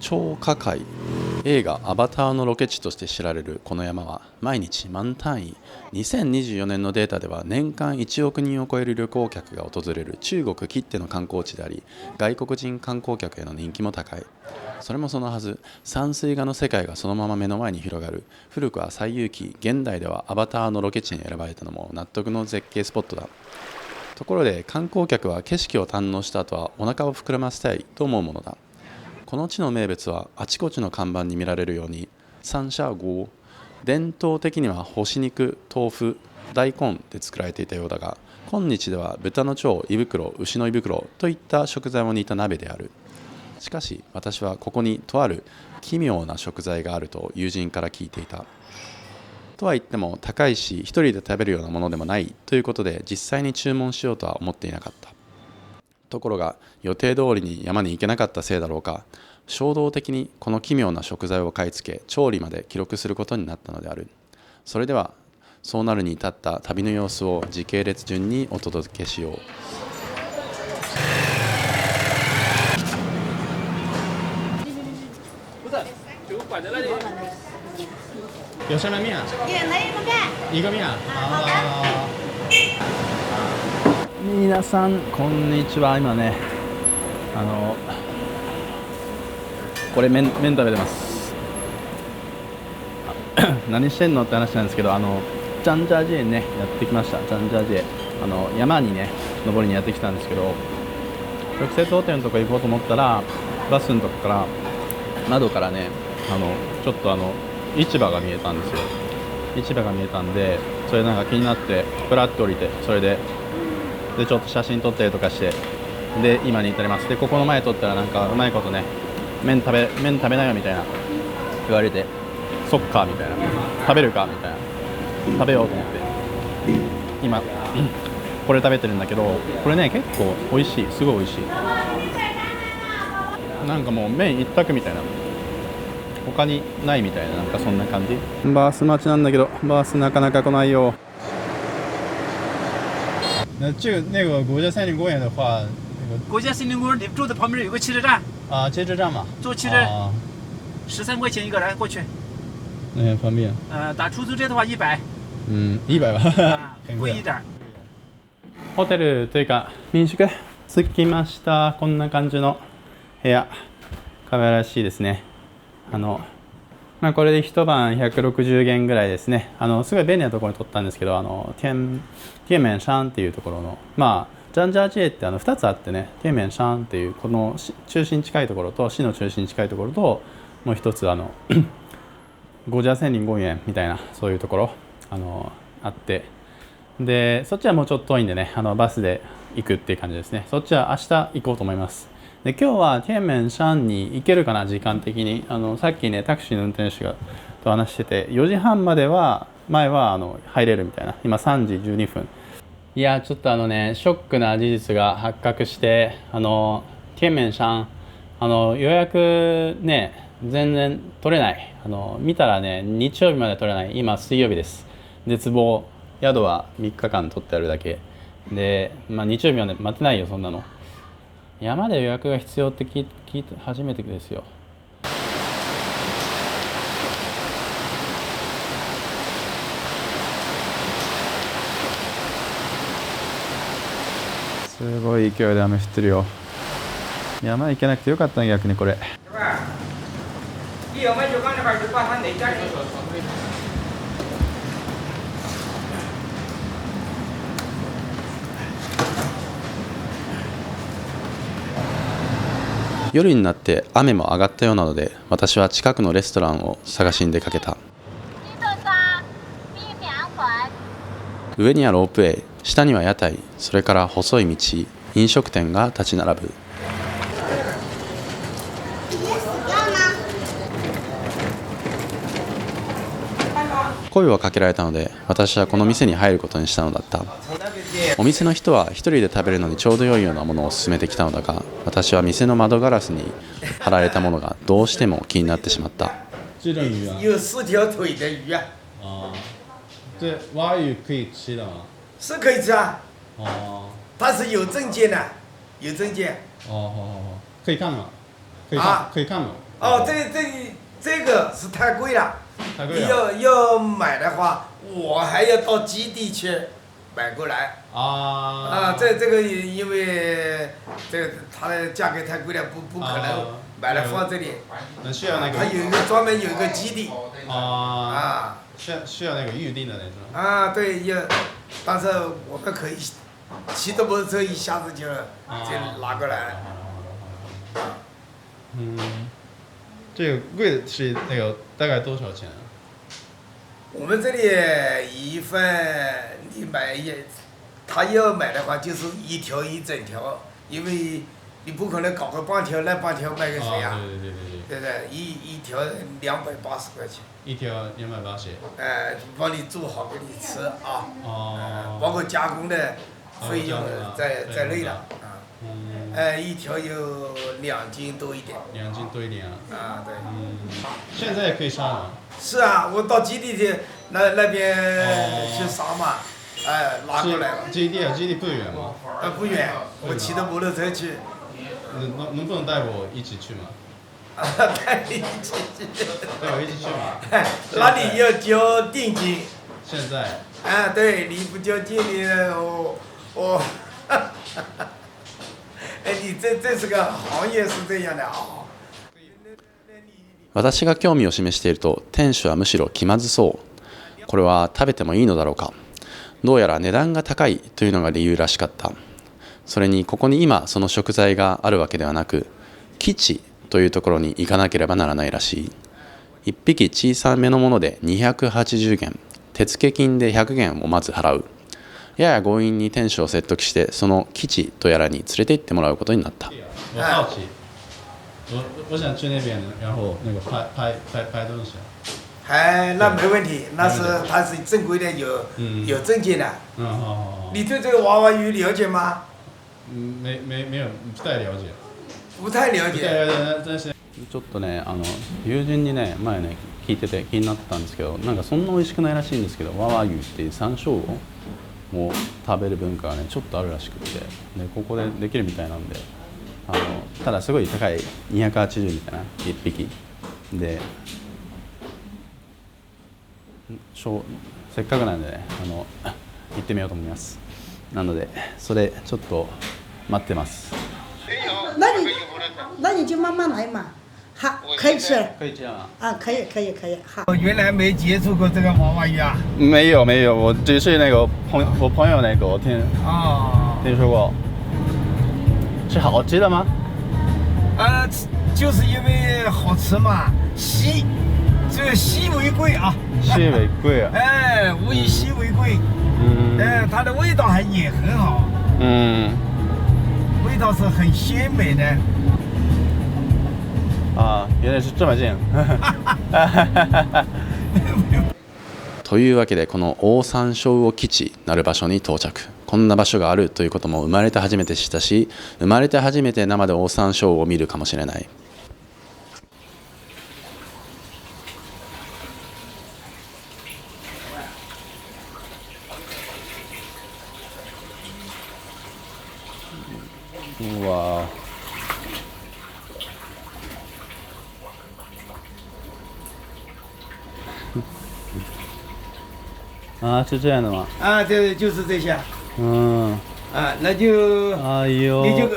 超過界映画アバターのロケ地として知られるこの山は毎日万単位、2024年のデータでは年間1億人を超える旅行客が訪れる中国きっての観光地であり、外国人観光客への人気も高い。それもそのはず、山水画の世界がそのまま目の前に広がる。古くは西遊記、現代ではアバターのロケ地に選ばれたのも納得の絶景スポットだ。ところで観光客は景色を堪能した後はお腹を膨らませたいと思うものだ。この地の名物はあちこちの看板に見られるように三叉魚、伝統的には干し肉、豆腐、大根で作られていたようだが、今日では豚の腸、胃袋、牛の胃袋といった食材も似た鍋である。しかし私はここにとある奇妙な食材があると友人から聞いていた。とは言っても高いし一人で食べるようなものでもないということで実際に注文しようとは思っていなかった。ところが予定通りに山に行けなかったせいだろうか、衝動的にこの奇妙な食材を買い付け調理まで記録することになったのである。それではそうなるに至った旅の様子を時系列順にお届けしよう。有什么面？一个面。皆さんこんにちは。今ねこれ麺食べてます何してんのって話なんですけど、ジャンジャージェねやってきました。ジャンジャージェ山にね登りにやってきたんですけど、直接ホテルのとこ行こうと思ったらバスのとこから窓からねちょっと市場が見えたんですよ。市場が見えたんでそれなんか気になってプラッと降りて、それでちょっと写真撮ったりとかして、で今に至ります。でここの前撮ったらなんかうまいことね麺食べなよみたいな言われて、そっかみたいな、食べるかみたいな、食べようと思って今これ食べてるんだけど、これね結構美味しい、すごい美味しい。なんかもう麺一択みたいな、他にないみたいな、なんかそんな感じ。バース待ちなんだけどバースなかなか来ないよ。那个国家森林公园的话，国家森林公园你住的旁边有个汽车站啊，接车站嘛，坐汽车13块钱一个人过去，那很方便。打出租车的话100，100吧，很贵一点。ホテルというか民宿着きました。こんな感じの部屋、可愛らしいですね。これで一晩160元ぐらいですね。すごい便利なところに取ったんですけど、天面山っていうところの、ジャンジャージェって2つあってね、天面山っていうこの中心に近いところと市の中心に近いところと、もう一つゴジャ森林公園みたいなそういうところあって、でそっちはもうちょっと遠いんでね、バスで行くっていう感じですね。そっちは明日行こうと思います。で今日は天面山に行けるかな、時間的に。さっきねタクシーの運転手がと話してて、4時半までは前は入れるみたいな。今3時12分。いやちょっとショックな事実が発覚して、天面山予約ね全然取れない。見たらね日曜日まで取れない。今水曜日です。絶望。宿は3日間取ってあるだけで、日曜日まで待てないよそんなの。山で予約が必要って聞いて初めてですよ。すごい勢いで雨降ってるよ。山行けなくてよかったね、逆にこれ。夜になって雨も上がったようなので、私は近くのレストランを探しに出かけた。上にはロープウェイ、下には屋台、それから細い道、飲食店が立ち並ぶ。声をかけられたので、私はこの店に入ることにしたのだった。お店の人は一人で食べるのにちょうど良いようなものを勧めてきたのだが、私は店の窓ガラスに貼られたものがどうしても気になってしまった。有4条腿的鱼啊。这蛙鱼可以吃的吗？是可以吃啊。它是有证件的，有证件。可以看吗？可以看吗？哦，这个是太贵了。你太贵了要买的话，我还要到基地去买过来。啊。这个因为这个它的价格太贵了，不可能买来放这里。那需要那个它有一个专门有一个基地。啊，需要那个预定的那种。啊，对，但是我们可以骑着摩托车一下子就拿过来。这个贵的是那个大概多少钱啊？我们这里一份你买他要买的话就是一条一整条，因为你不可能搞个半条那半条卖给谁呀？对不对？一条280块钱。一条280。帮你做好给你吃啊。包括加工的费用在内了啊。一条有2斤多一点。2斤多一点啊。啊，对。现在也可以杀吗？是啊，我到基地去那边去杀嘛，拿过来了。基地不远吗？不远，我骑着摩托车去。能不能带我一起去吗？带你一起去。带我一起去吗？那你要交定金。现在。对，你不交定金，我你这是个行业是这样的啊。私が興味を示していると店主はむしろ気まずそう。これは食べてもいいのだろうか。どうやら値段が高いというのが理由らしかった。それにここに今その食材があるわけではなく、基地というところに行かなければならないらしい。一匹小さめのもので280元、手付金で100元をまず払う。やや強引に店主を説得してその基地とやらに連れて行ってもらうことになった。我好奇，我想去那边，然后那个拍东西。那没问题，它是正规的，有证件的。好。你对这个娃娃鱼了解吗？没有，不太了解。不太了解。但是ちょっとね、友人にね前ね聞いてて気になってたんですけど、なんかそんな美味しくないらしいんですけど、ワワ牛っていう山椒をもう食べる文化がねちょっとあるらしくて、でここでできるみたいなんで、ただすごい高い280みたいな1匹で、せっかくなんでね行ってみようと思います。なのでそれちょっと待ってます。那你就慢慢来嘛，好，可以吃。可以这样啊？可以，好。我原来没接触过这个娃娃鱼啊。没有，我只是那个我朋友那个我听说过，是好吃的吗？就是因为好吃嘛，这个稀为贵啊。稀为贵啊。物以稀为贵。它的味道也很好。味道是很鲜美的。原来是这么近。というわけでこのオオサンショウウオ基地なる場所に到着。こんな場所があるということも生まれて初めて知ったし、生まれて初めて生でオオサンショウウオを見るかもしれない。うわ是这样的吗？对，就是这些。那就你就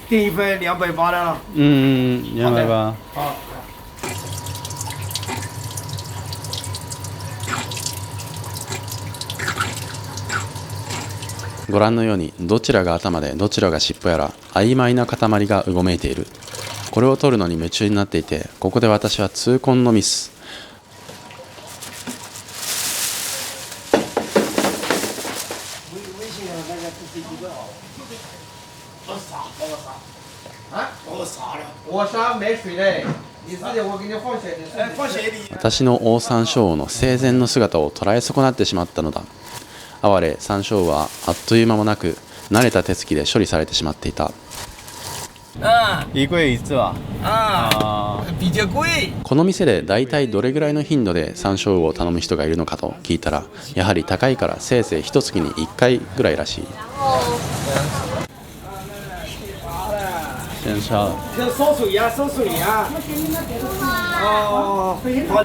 订一份280的了。280。好。ご覧のようにどちらが頭でどちらが尻尾やら曖昧な塊がうごめいている。これを取るのに夢中になっていて、ここで私は痛恨のミス。我杀没水嘞，你自己我给你放水的。放水里。私のオオサンショウウオの生前の姿を捉え損なってしまったのだ。哀れ、サンショウウオはあっという間もなく慣れた手つきで処理されてしまっていた。一贵一次は。比较贵。この店で大体どれぐらいの頻度でサンショウウオを頼む人がいるのかと聞いたら、やはり高いからせいぜい1月に1回ぐらいらしい。先杀了。这烧水呀，烧水呀。哦，好。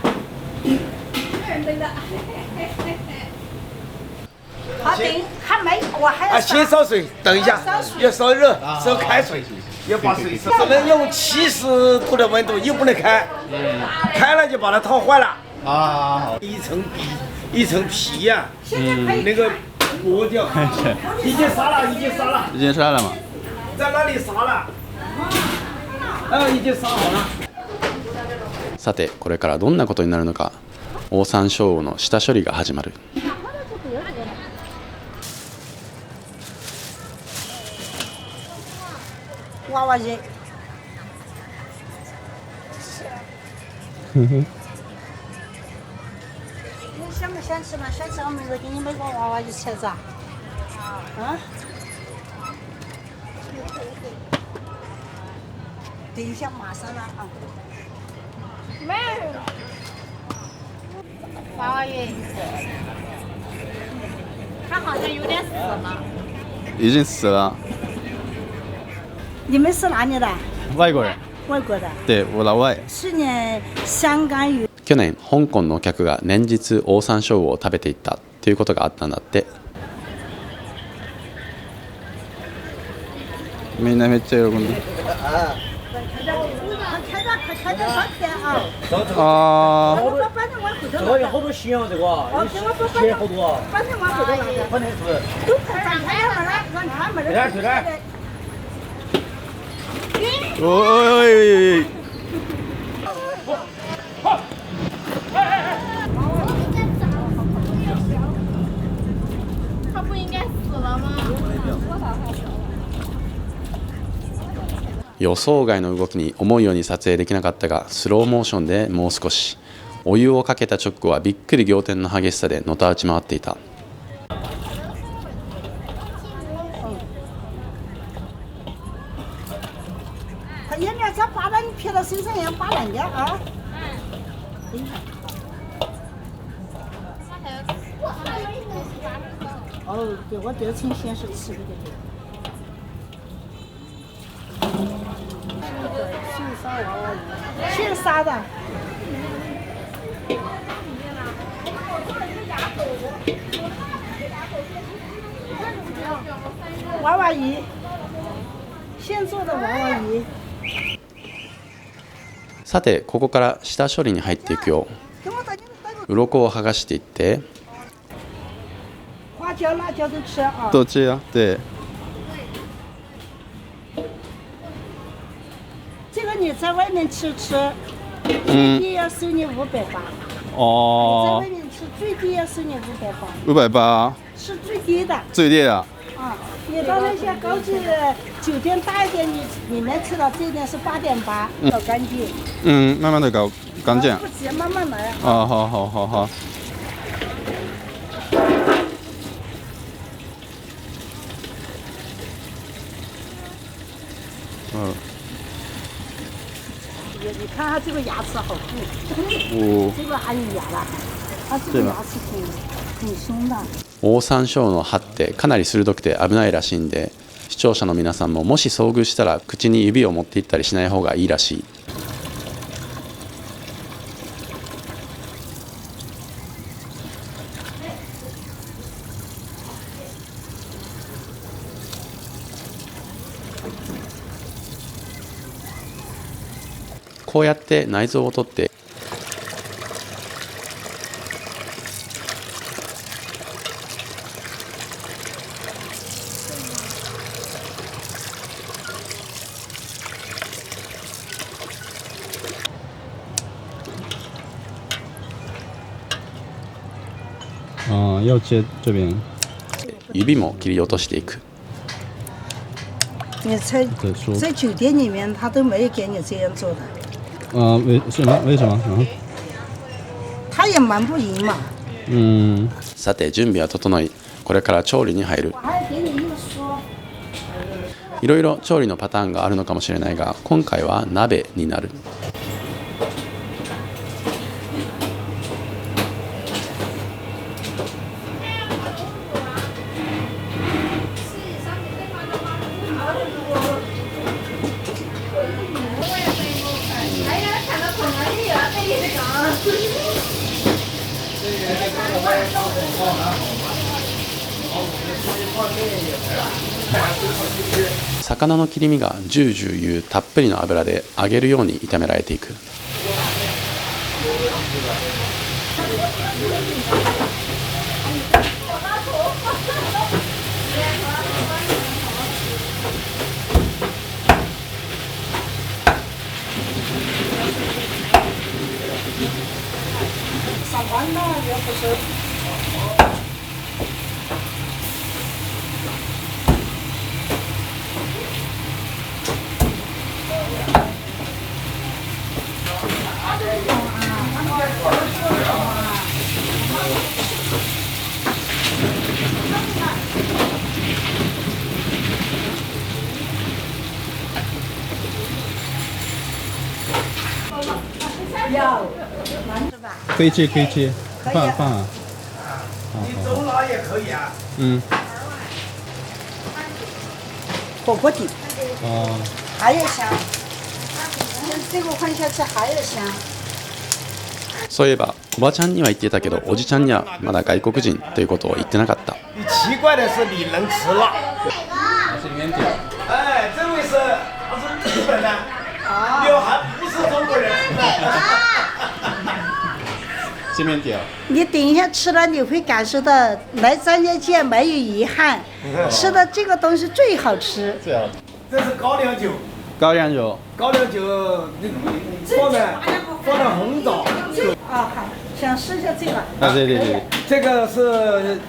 好等还没，我还要先烧水，等一下，要烧热，烧开水，要把水烧。只能用70度的温度，又不能开，开了就把它烫坏了。啊，一层皮呀，那个剥掉。已经杀了，已经杀了。已经杀了吗？在那里杀了。已经杀好了。さてこれからどんなことになるのか、オオサンショウウオの下処理が始まる。娃娃人。你想不想吃嘛？想吃我明儿给你买个娃娃鱼吃子啊？啊？等一下，马上了啊！没有。娃娃鱼，它好像有点死了。已经死了。你们是哪里的？外国人。外国的。对，我老外。去年香港鱼。去年香港の客が連日オオサンショウウオを食べていったということがあったんだって。みんなめっちゃ喜んでる。あ这个有好多馅哦，这个切好多。反正往后头拿的。反正是。都看咱看了，让他们对对对。おい。它不应该死了吗？予想外の動きに思うように撮影できなかったが、スローモーションでもう少し。お湯をかけた直後はびっくり仰天の激しさでのたうち回っていた。他也面这扒拉你撇到身上也扒烂的啊！哦，对，我这层先是吃的现杀的。娃娃鱼，现做的娃娃鱼。さてここから下処理に入っていくよ。鱗を剥がしていって。花椒、辣椒都吃啊。都吃啊，对。这个你在外面吃，最低要收你580。哦。在外面吃最低要收你580。580。是最低的。最低的。啊，你到那些高级酒店大一点，你能吃到这点是8.8，搞干净。慢慢的搞干净。不急，慢慢来。啊，好。你看它这个牙齿好厚。这个还有牙了，它这个牙齿挺凶的。オオサンショウウオの歯ってかなり鋭くて危ないらしいんで、視聴者の皆さんももし遭遇したら口に指を持っていったりしない方がいいらしい。こうやって内臓を取って要切这边。指も切り落としていく。你在酒店里面，他都没有给你这样做的。为什么？他也蛮不赢嘛。さて準備は整い、これから調理に入る。いろいろ調理のパターンがあるのかもしれないが、今回は鍋になる。魚の切り身がジュージューいうたっぷりの油で揚げるように炒められていく。可以吃，可以吃，放放啊。你走哪也可以啊。嗯，火锅底哦，还要香，这个换下去还要香。そういえばおばちゃんには言ってたけど、おじちゃんにはまだ外国人ということを言ってなかった。你奇怪的是你能吃辣。哎，这位是日本的，又还不是中国人。这面条。你等一下吃了，你会感受到来张家界没有遗憾，吃的这个东西最好吃。这样。这是高粱酒，高粱酒。高粱酒放的红枣。啊，好，想试一下这个。啊，对对对，这个是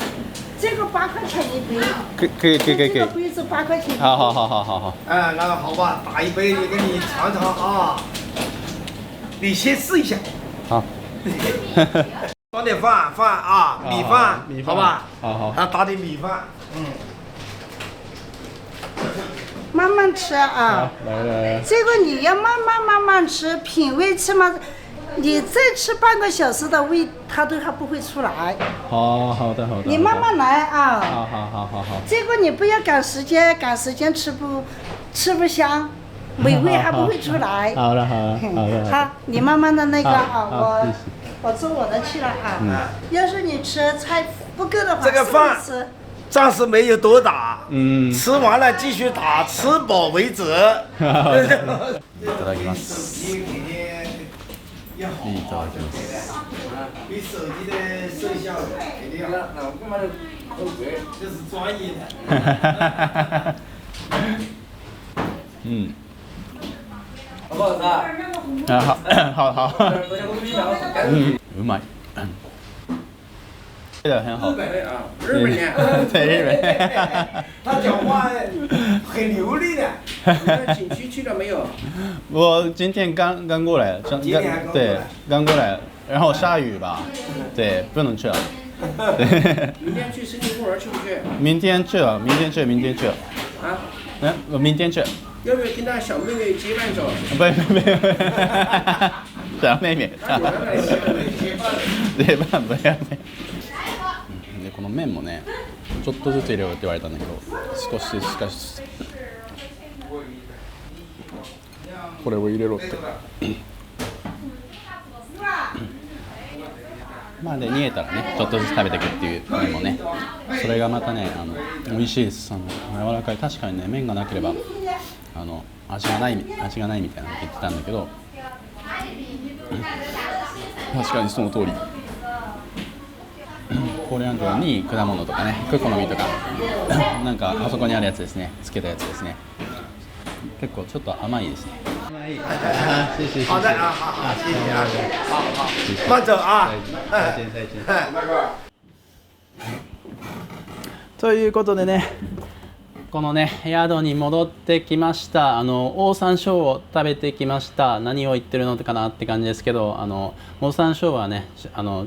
这个8块钱一杯。可以。这个杯子8块钱。好。哎，那个好吧，打一杯给你尝尝啊。你先试一下。好。装点饭啊，米饭，好吧？好。还打点米饭，慢慢吃啊。来。这个你要慢慢吃，品味吃嘛。你再吃半个小时的味，它都还不会出来。好的。你慢慢来啊。好。这个你不要赶时间吃不香，美味还不会出来。好了。好，你慢慢的那个啊，我做我的去了啊。要是你吃菜不够的话，这个饭暂时没有多打，吃完了继续打，吃饱为止。いただきます。要好，いただきます。比手机的摄像肯定要，这是专业的。好不好吃？好。うまい。这个很好。日本的，对日本。他讲话很流利的。景区去了没有？我今天刚过来，对，刚过来，然后下雨吧，对，不能去了。明天去森林公园去不去？明天去。啊？明天去。要不要跟他小妹妹结伴走？不，小妹妹。结伴不要ね。でこの麺もね、ちょっとずつ入れろって言われたんだけど、少しずつこれを入れろって。まあで煮えたらね、ちょっとずつ食べていくっていうのもね、それがまたね、美味しいです。柔らかい。確かにね、麺がなければ味がないみたいなこと言ってたんだけど、確かにその通り。コリアンダーに果物とかね、クコの実とかなんかあそこにあるやつですね、つけたやつですね。結構ちょっと甘いですね。好的啊，好，谢谢啊，好，慢走啊。ということでね、このね宿に戻ってきました。オオサンショウを食べてきました。何を言ってるのかなって感じですけど、オオサンショウはね、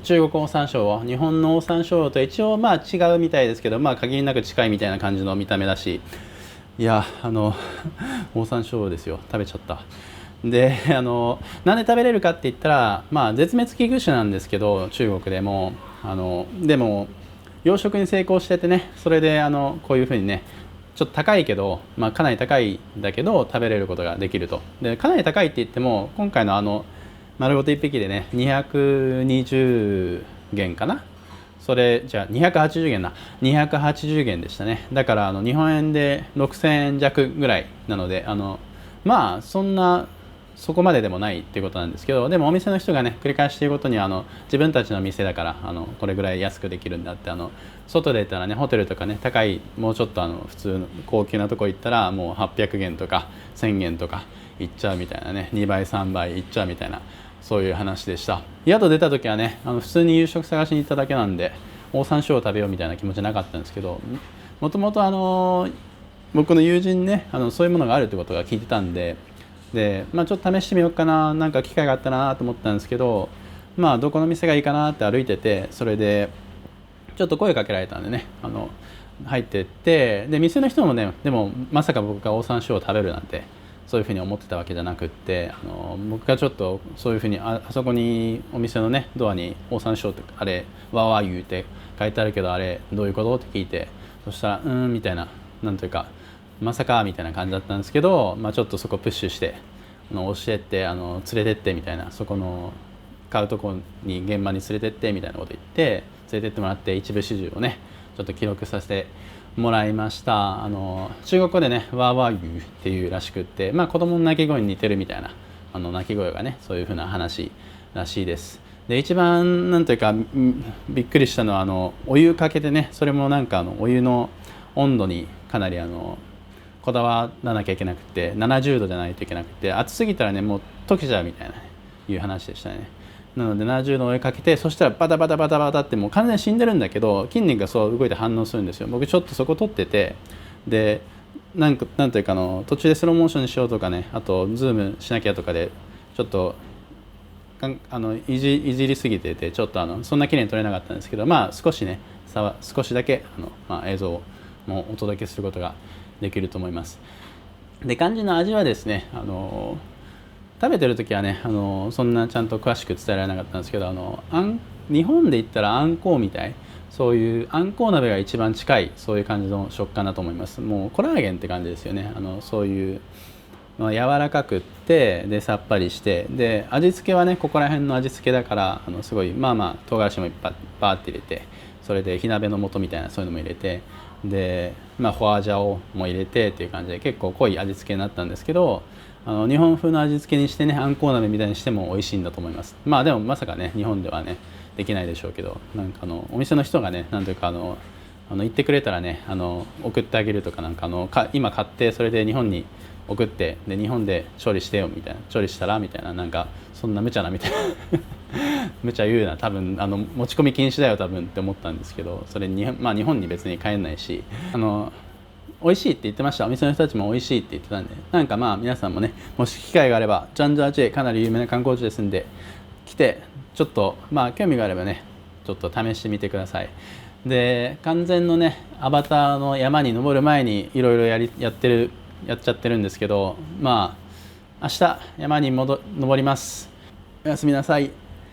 中国オオサンショウを日本のオオサンショウと一応まあ違うみたいですけど、まあ限りなく近いみたいな感じの見た目だし、いやオオサンショウですよ。食べちゃった。でなんで食べれるかって言ったら、まあ絶滅危惧種なんですけど、中国でもでも養殖に成功しててね、それでこういうふうにね、ちょっと高いけど、まあ、かなり高いんだけど食べれることができると。でかなり高いって言っても、今回の丸ごと1匹でね220元かな、それじゃあ280元だ、280元でしたね。だから日本円で6000円弱ぐらいなので、まあそこまででもないっていうことなんですけど、でもお店の人がね繰り返して言うことに自分たちの店だからこれぐらい安くできるんだって、外で言ったらねホテルとかね高い、もうちょっと普通の高級なとこ行ったらもう800元とか1000元とかいっちゃうみたいなね、2倍3倍いっちゃうみたいな、そういう話でした。宿出た時はね普通に夕食探しに行っただけなんでオオサンショウを食べようみたいな気持ちなかったんですけど、もともと僕の友人ねそういうものがあるってことが聞いてたんで、ちょっと試してみようかな、なんか機会があったらなと思ったんですけど、どこの店がいいかなって歩いてて、それでちょっと声かけられたんでね入ってって、で店の人もね、でもまさか僕がオオサンショウを食べるなんてそういうふうに思ってたわけじゃなくって、僕がちょっとそういうふうにあそこにお店のねドアにオオサンショウってあれわーわー言うて書いてあるけど、あれどういうことって聞いて、そしたらみたいな、なんというかまさかみたいな感じだったんですけど、ちょっとそこプッシュして教えて連れてってみたいな、そこの買うとこに現場に連れてってみたいなこと言って連れてってもらって、一部始終をねちょっと記録させてもらいました。中国語でねわーわー言うっていうらしくって、子供の鳴き声に似てるみたいな鳴き声がねそういう風な話らしいです。で一番なんというかびっくりしたのはお湯かけてね、それもなんかお湯の温度にかなりこだわらなきゃいけなくて、70度じゃないといけなくて、暑すぎたらねもう溶けちゃうみたいな、いう話でしたね。なので70度お湯かけて、そしたらバタバタバタバタってもう完全に死んでるんだけど筋肉がそう動いて反応するんですよ。僕ちょっとそこ撮ってて、でなんというか途中でスローモーションにしようとかね、あとズームしなきゃとかでちょっといじりすぎててちょっとそんな綺麗に撮れなかったんですけど、少しね少しだけ映像もお届けすることができると思います。で肝心の味はですね食べてる時はねそんなちゃんと詳しく伝えられなかったんですけど、日本で言ったらあんこうみたい、そういうあんこう鍋が一番近いそういう感じの食感だと思います。もうコラーゲンって感じですよね。そういう柔らかくってでさっぱりして、で味付けはねここら辺の味付けだからすごい唐辛子もいっぱいバーって入れて、それで火鍋の素みたいなそういうのも入れて、でホワジャオも入れてっていう感じで結構濃い味付けになったんですけど、日本風の味付けにしてねあんこう鍋みたいにしても美味しいんだと思います。でもまさかね日本ではねできないでしょうけど、なんかお店の人がねなんというか言ってくれたらね送ってあげるとか、なんか今買ってそれで日本に送って、で日本で調理してよみたいな、調理したらみたいな、なんかそんな無茶なみたいな無茶言うな、多分持ち込み禁止だよ多分って思ったんですけど、それに日本に別に帰んないし美味しいって言ってました。お店の人たちも美味しいって言ってたんで、なんか皆さんもねもし機会があれば、ジャンジャージェかなり有名な観光地ですんで来てちょっと興味があればねちょっと試してみてください。で完全のねアバターの山に登る前にいろいろやっちゃってるんですけど、明日山に登ります。おやすみなさい。